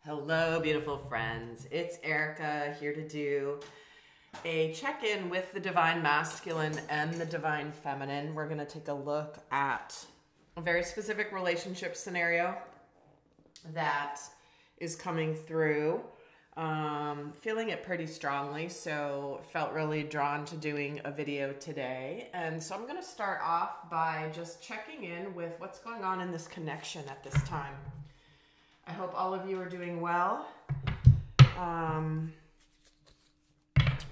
Hello, beautiful friends. It's Erika here to do a check-in with the divine masculine and the divine feminine. We're going to take a look at a very specific relationship scenario that is coming through. Feeling it pretty strongly, so felt really drawn to doing a video today. And so I'm going to start off by just checking in with what's going on in this connection at this time. I hope all of you are doing well.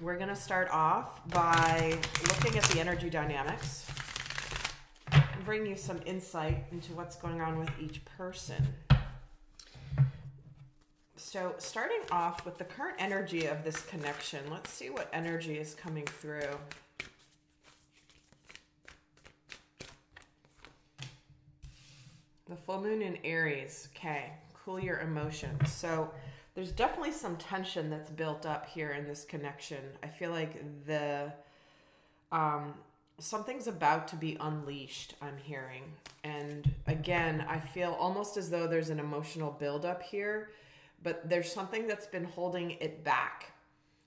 We're going to start off by looking at the energy dynamics and bring you some insight into what's going on with each person. So starting off with the current energy of this connection, let's see what energy is coming through. The full moon in Aries. Okay. Cool your emotions. So there's definitely some tension that's built up here in this connection. I feel like something's about to be unleashed, I'm hearing. And again, I feel almost as though there's an emotional buildup here, but there's something that's been holding it back.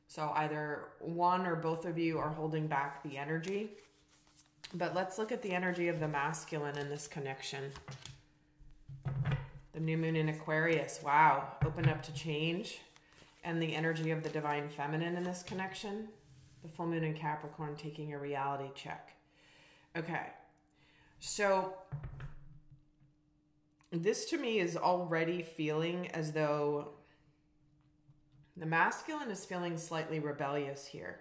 So either one or both of you are holding back the energy. But let's look at the energy of the masculine in this connection. The new moon in Aquarius, wow, open up to change. And the energy of the divine feminine in this connection, the full moon in Capricorn, taking a reality check. Okay, so this to me is already feeling as though the masculine is feeling slightly rebellious here.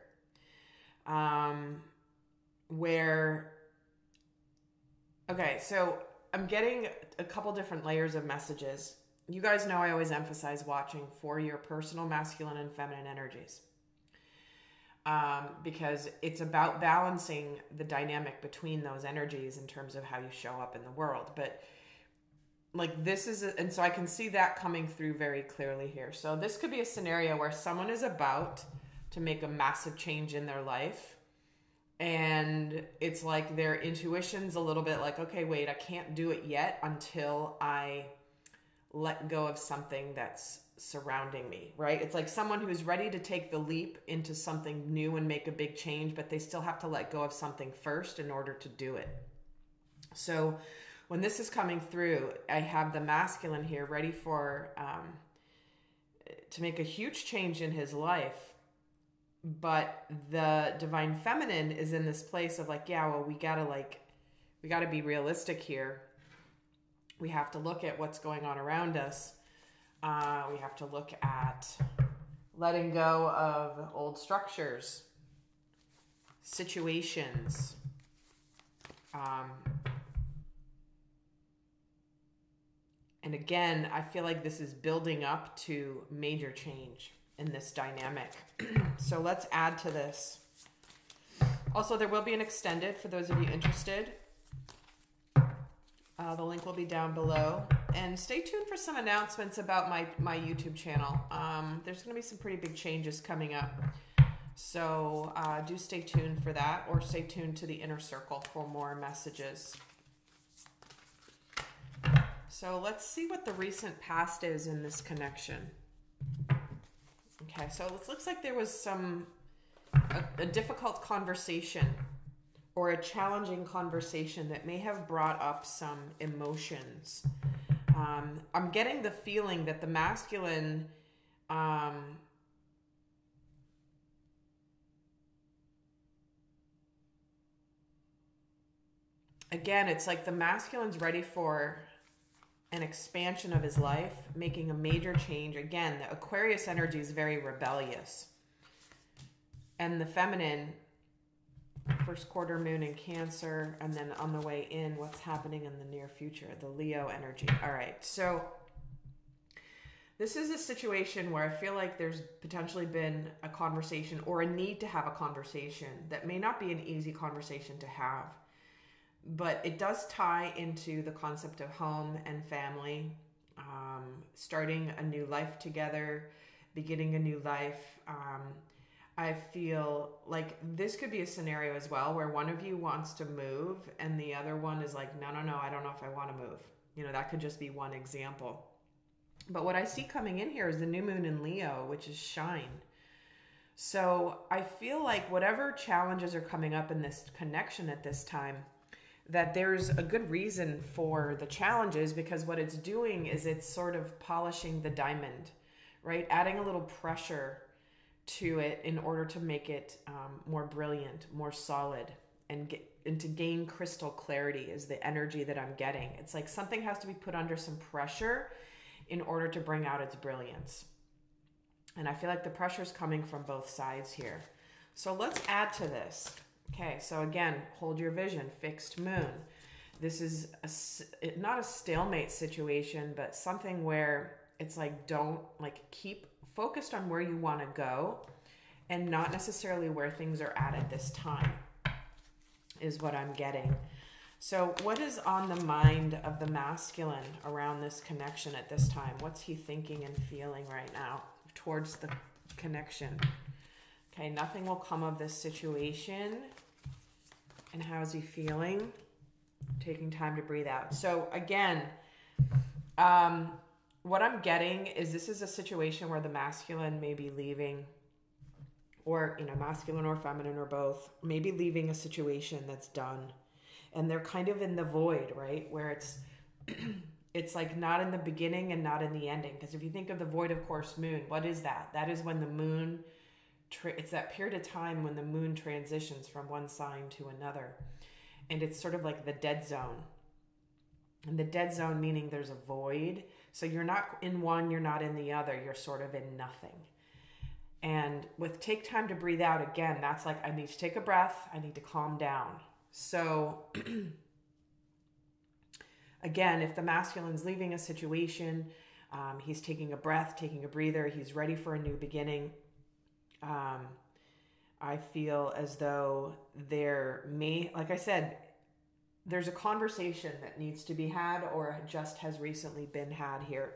Okay, so I'm getting a couple different layers of messages. You guys know I always emphasize watching for your personal masculine and feminine energies. Because it's about balancing the dynamic between those energies in terms of how you show up in the world. But like this is, and so I can see that coming through very clearly here. So this could be a scenario where someone is about to make a massive change in their life. And it's like their intuition's a little bit like, okay, wait, I can't do it yet until I let go of something that's surrounding me, right? It's like someone who's ready to take the leap into something new and make a big change, but they still have to let go of something first in order to do it. So when this is coming through, I have the masculine here ready for, to make a huge change in his life. But the divine feminine is in this place of like, yeah, well, we gotta be realistic here. We have to look at what's going on around us. We have to look at letting go of old structures, situations, and again, I feel like this is building up to major change in this dynamic. So let's add to this. Also, there will be an extended for those of you interested. The link will be down below. And stay tuned for some announcements about my YouTube channel. There's going to be some pretty big changes coming up. So do stay tuned for that, or stay tuned to the inner circle for more messages. So let's see what the recent past is in this connection. Okay, so it looks like there was a difficult conversation or a challenging conversation that may have brought up some emotions. I'm getting the feeling that the masculine, again, it's like the masculine's ready for an expansion of his life, making a major change. Again, the Aquarius energy is very rebellious. And the feminine, first quarter moon in Cancer, and then on the way in, what's happening in the near future, the Leo energy. All right, so this is a situation where I feel like there's potentially been a conversation or a need to have a conversation that may not be an easy conversation to have. But it does tie into the concept of home and family, starting a new life together, beginning a new life. I feel like this could be a scenario as well where one of you wants to move and the other one is like, no, I don't know if I want to move. You know, that could just be one example. But what I see coming in here is the new moon in Leo, which is shine. So I feel like whatever challenges are coming up in this connection at this time, that there's a good reason for the challenges, because what it's doing is it's sort of polishing the diamond, right? Adding a little pressure to it in order to make it more brilliant, more solid, and to gain crystal clarity is the energy that I'm getting. It's like something has to be put under some pressure in order to bring out its brilliance. And I feel like the pressure is coming from both sides here. So let's add to this. Okay, so again, hold your vision, fixed moon. This is not a stalemate situation, but something where it's like, don't, like, keep focused on where you want to go and not necessarily where things are at this time is what I'm getting. So what is on the mind of the masculine around this connection at this time? What's he thinking and feeling right now towards the connection? Okay, nothing will come of this situation. And how is he feeling? Taking time to breathe out. So again, what I'm getting is this is a situation where the masculine may be leaving, or, you know, masculine or feminine or both, maybe leaving a situation that's done. And they're kind of in the void, right? Where it's it's like not in the beginning and not in the ending. Because if you think of the void of course moon, what is that? That is when the moon, it's that period of time when the moon transitions from one sign to another. And it's sort of like the dead zone. And the dead zone meaning there's a void. So you're not in one, you're not in the other. You're sort of in nothing. And with take time to breathe out, again, that's like, I need to take a breath. I need to calm down. So again, if the masculine's leaving a situation, he's taking a breath, taking a breather, he's ready for a new beginning. I feel as though there may, like I said, there's a conversation that needs to be had or just has recently been had here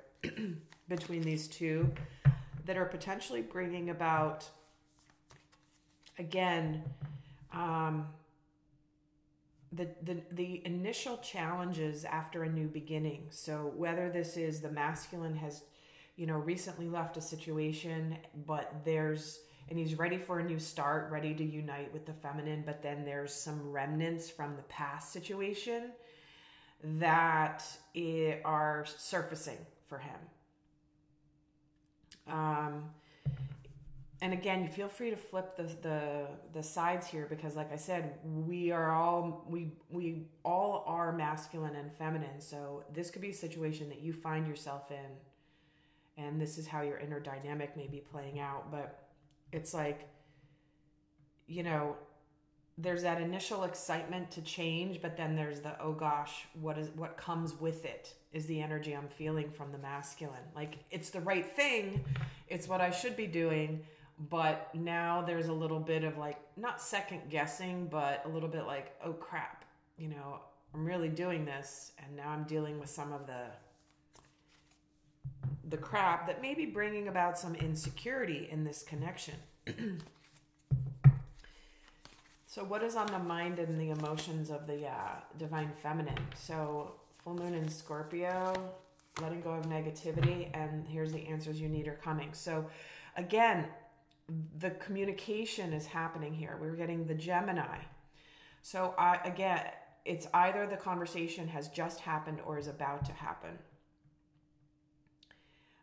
between these two that are potentially bringing about, again, the initial challenges after a new beginning. So whether this is the masculine has, you know, recently left a situation, but and he's ready for a new start, ready to unite with the feminine, but then there's some remnants from the past situation that are surfacing for him. And again, you feel free to flip the sides here, because like I said, we all are masculine and feminine. So this could be a situation that you find yourself in, and this is how your inner dynamic may be playing out. But it's like, you know, there's that initial excitement to change, but then there's the, oh gosh, what comes with it is the energy I'm feeling from the masculine. Like, it's the right thing. It's what I should be doing. But now there's a little bit of like, not second guessing, but a little bit like, oh crap, you know, I'm really doing this. And now I'm dealing with some of the crap that may be bringing about some insecurity in this connection. So what is on the mind and the emotions of the divine feminine? So full moon in Scorpio, letting go of negativity, and here's the answers you need are coming. So again, the communication is happening here. We're getting the Gemini. So again, it's either the conversation has just happened or is about to happen.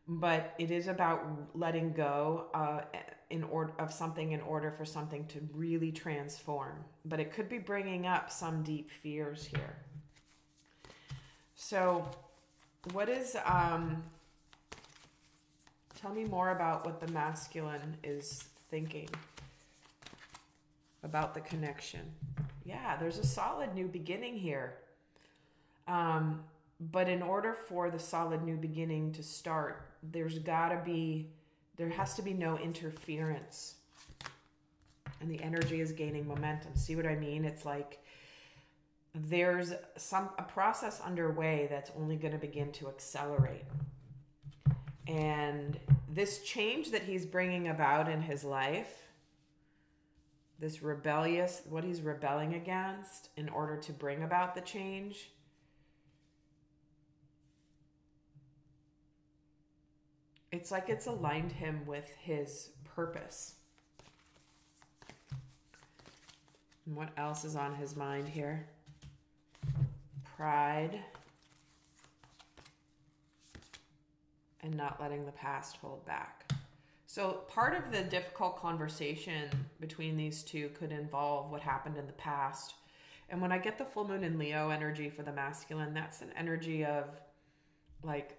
But it is about letting go of something in order for something to really transform. But it could be bringing up some deep fears here. So what is... tell me more about what the masculine is thinking about the connection. Yeah, there's a solid new beginning here. But in order for the solid new beginning to start, there has to be no interference. And the energy is gaining momentum. See what I mean? It's like there's a process underway that's only going to begin to accelerate. And this change that he's bringing about in his life, what he's rebelling against in order to bring about the change, It's like it's aligned him with his purpose. And what else is on his mind here? Pride and not letting the past hold back. So part of the difficult conversation between these two could involve what happened in the past. And when I get the full moon in Leo energy for the masculine, that's an energy of like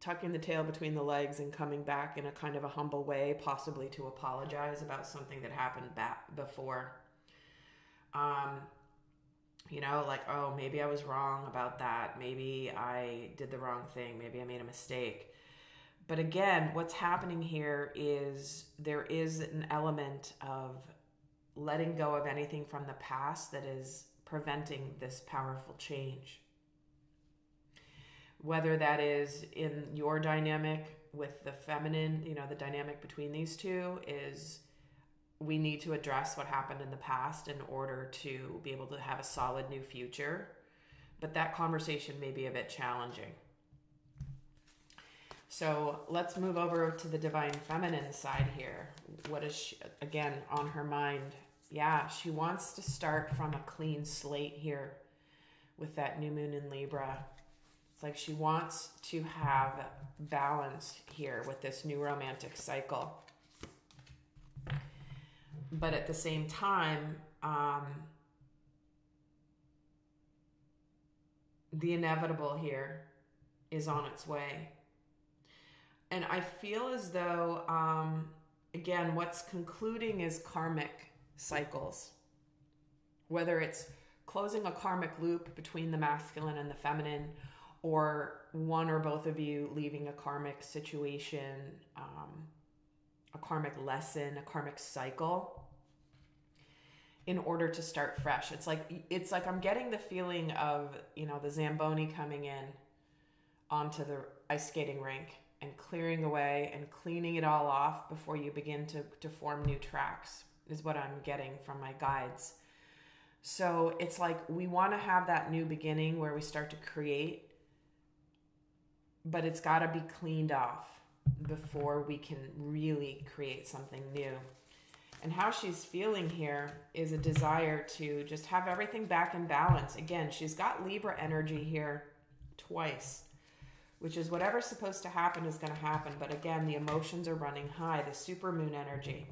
tucking the tail between the legs and coming back in a kind of a humble way, possibly to apologize about something that happened back before. You know, like, oh, maybe I was wrong about that. Maybe I did the wrong thing. Maybe I made a mistake. But again, what's happening here is there is an element of letting go of anything from the past that is preventing this powerful change. Whether that is in your dynamic with the feminine, you know, the dynamic between these two is we need to address what happened in the past in order to be able to have a solid new future. But that conversation may be a bit challenging. So let's move over to the divine feminine side here. What is she, again, on her mind? Yeah, she wants to start from a clean slate here with that new moon in Libra. It's like she wants to have balance here with this new romantic cycle. But at the same time, the inevitable here is on its way. And I feel as though, again, what's concluding is karmic cycles. Whether it's closing a karmic loop between the masculine and the feminine, or one or both of you leaving a karmic situation, a karmic lesson, a karmic cycle, in order to start fresh. It's like I'm getting the feeling of, you know, the Zamboni coming in onto the ice skating rink and clearing away and cleaning it all off before you begin to form new tracks, is what I'm getting from my guides. So it's like we want to have that new beginning where we start to create, but it's got to be cleaned off before we can really create something new. And how she's feeling here is a desire to just have everything back in balance. Again, she's got Libra energy here twice, which is whatever's supposed to happen is going to happen. But again, the emotions are running high, the supermoon energy.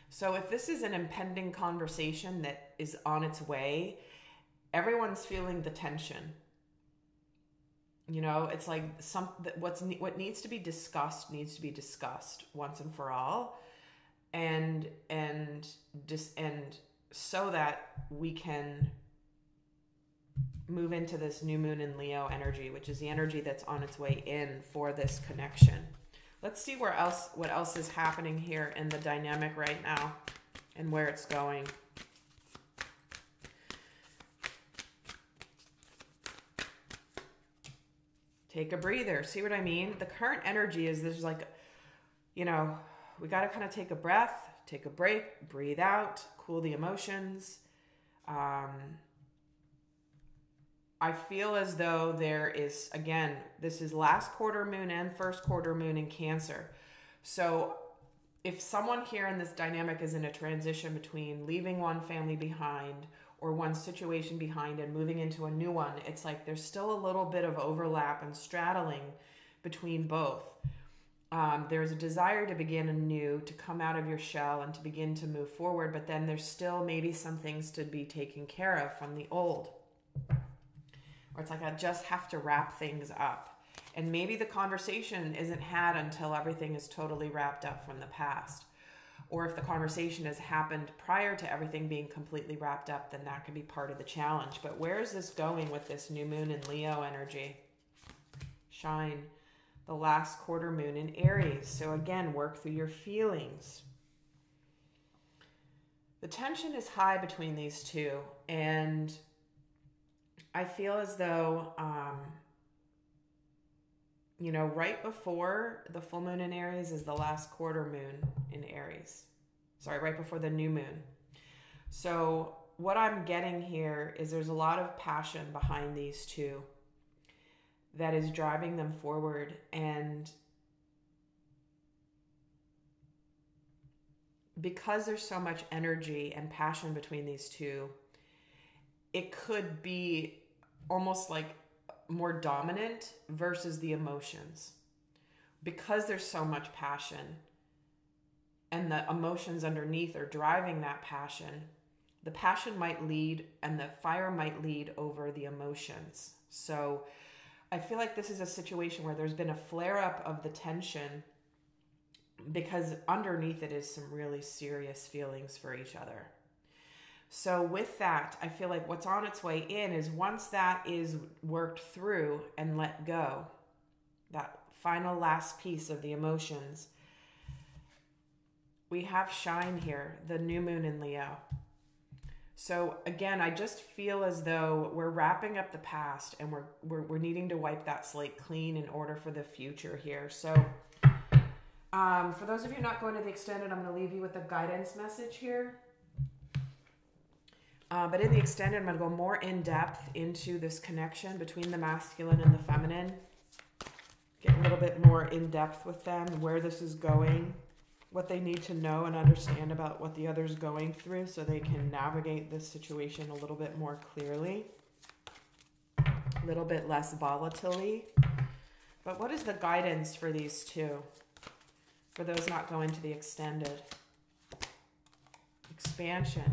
So if this is an impending conversation that is on its way, everyone's feeling the tension. You know, it's like what needs to be discussed once and for all. And so that we can move into this new moon in Leo energy, which is the energy that's on its way in for this connection. Let's see what else is happening here in the dynamic right now and where it's going. Take a breather. See what I mean? The current energy is there's like, you know, we got to kind of take a breath, take a break, breathe out, cool the emotions. I feel as though there is, again, this is last quarter moon and first quarter moon in Cancer. So if someone here in this dynamic is in a transition between leaving one family behind or one situation behind and moving into a new one, it's like there's still a little bit of overlap and straddling between both. There's a desire to begin anew, to come out of your shell and to begin to move forward, but then there's still maybe some things to be taken care of from the old. Or it's like I just have to wrap things up. And maybe the conversation isn't had until everything is totally wrapped up from the past. Or if the conversation has happened prior to everything being completely wrapped up, then that could be part of the challenge. But where is this going with this new moon in Leo energy? Shine. The last quarter moon in Aries. So again, work through your feelings. The tension is high between these two, and I feel as though, you know, right before the full moon in Aries is the last quarter moon in Aries. Sorry, right before the new moon. So what I'm getting here is there's a lot of passion behind these two. that is driving them forward. And because there's so much energy and passion between these two, it could be almost like more dominant versus the emotions. Because there's so much passion and the emotions underneath are driving that passion, the passion might lead and the fire might lead over the emotions. So I feel like this is a situation where there's been a flare-up of the tension because underneath it is some really serious feelings for each other. So with that, I feel like what's on its way in is once that is worked through and let go, that final last piece of the emotions, we have shine here, the new moon in Leo. So again, I just feel as though we're wrapping up the past and we're needing to wipe that slate clean in order for the future here. So for those of you not going to the extended, I'm going to leave you with a guidance message here. But in the extended, I'm going to go more in depth into this connection between the masculine and the feminine. Get a little bit more in depth with them, where this is going, what they need to know and understand about what the other's going through so they can navigate this situation a little bit more clearly, a little bit less volatility. But what is the guidance for these two? For those not going to the extended. Expansion.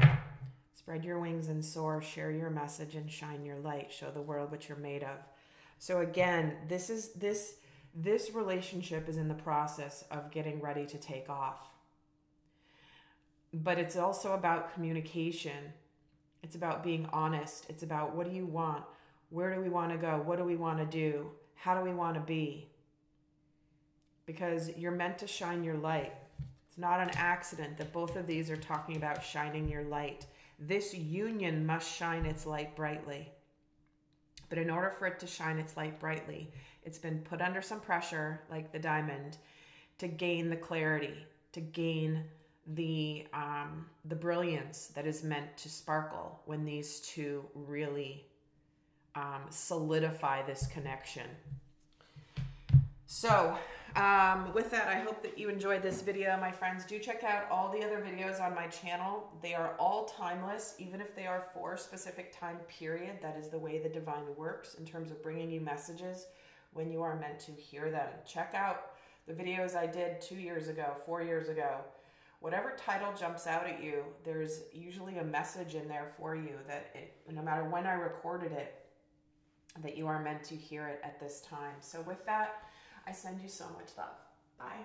Spread your wings and soar, share your message and shine your light. Show the world what you're made of. So again, this relationship is in the process of getting ready to take off. But it's also about communication. It's about being honest. It's about what do you want? Where do we want to go? What do we want to do? How do we want to be? Because you're meant to shine your light. It's not an accident that both of these are talking about shining your light. This union must shine its light brightly. But in order for it to shine its light brightly, it's been put under some pressure, like the diamond, to gain the clarity, to gain the brilliance that is meant to sparkle when these two really solidify this connection. So with that, I hope that you enjoyed this video, my friends. Do check out all the other videos on my channel. They are all timeless, even if they are for a specific time period. That is the way the divine works in terms of bringing you messages when you are meant to hear them. Check out the videos I did 2 years ago, 4 years ago. Whatever title jumps out at you, there's usually a message in there for you that no matter when I recorded it, that you are meant to hear it at this time. So with that, I send you so much love. Bye.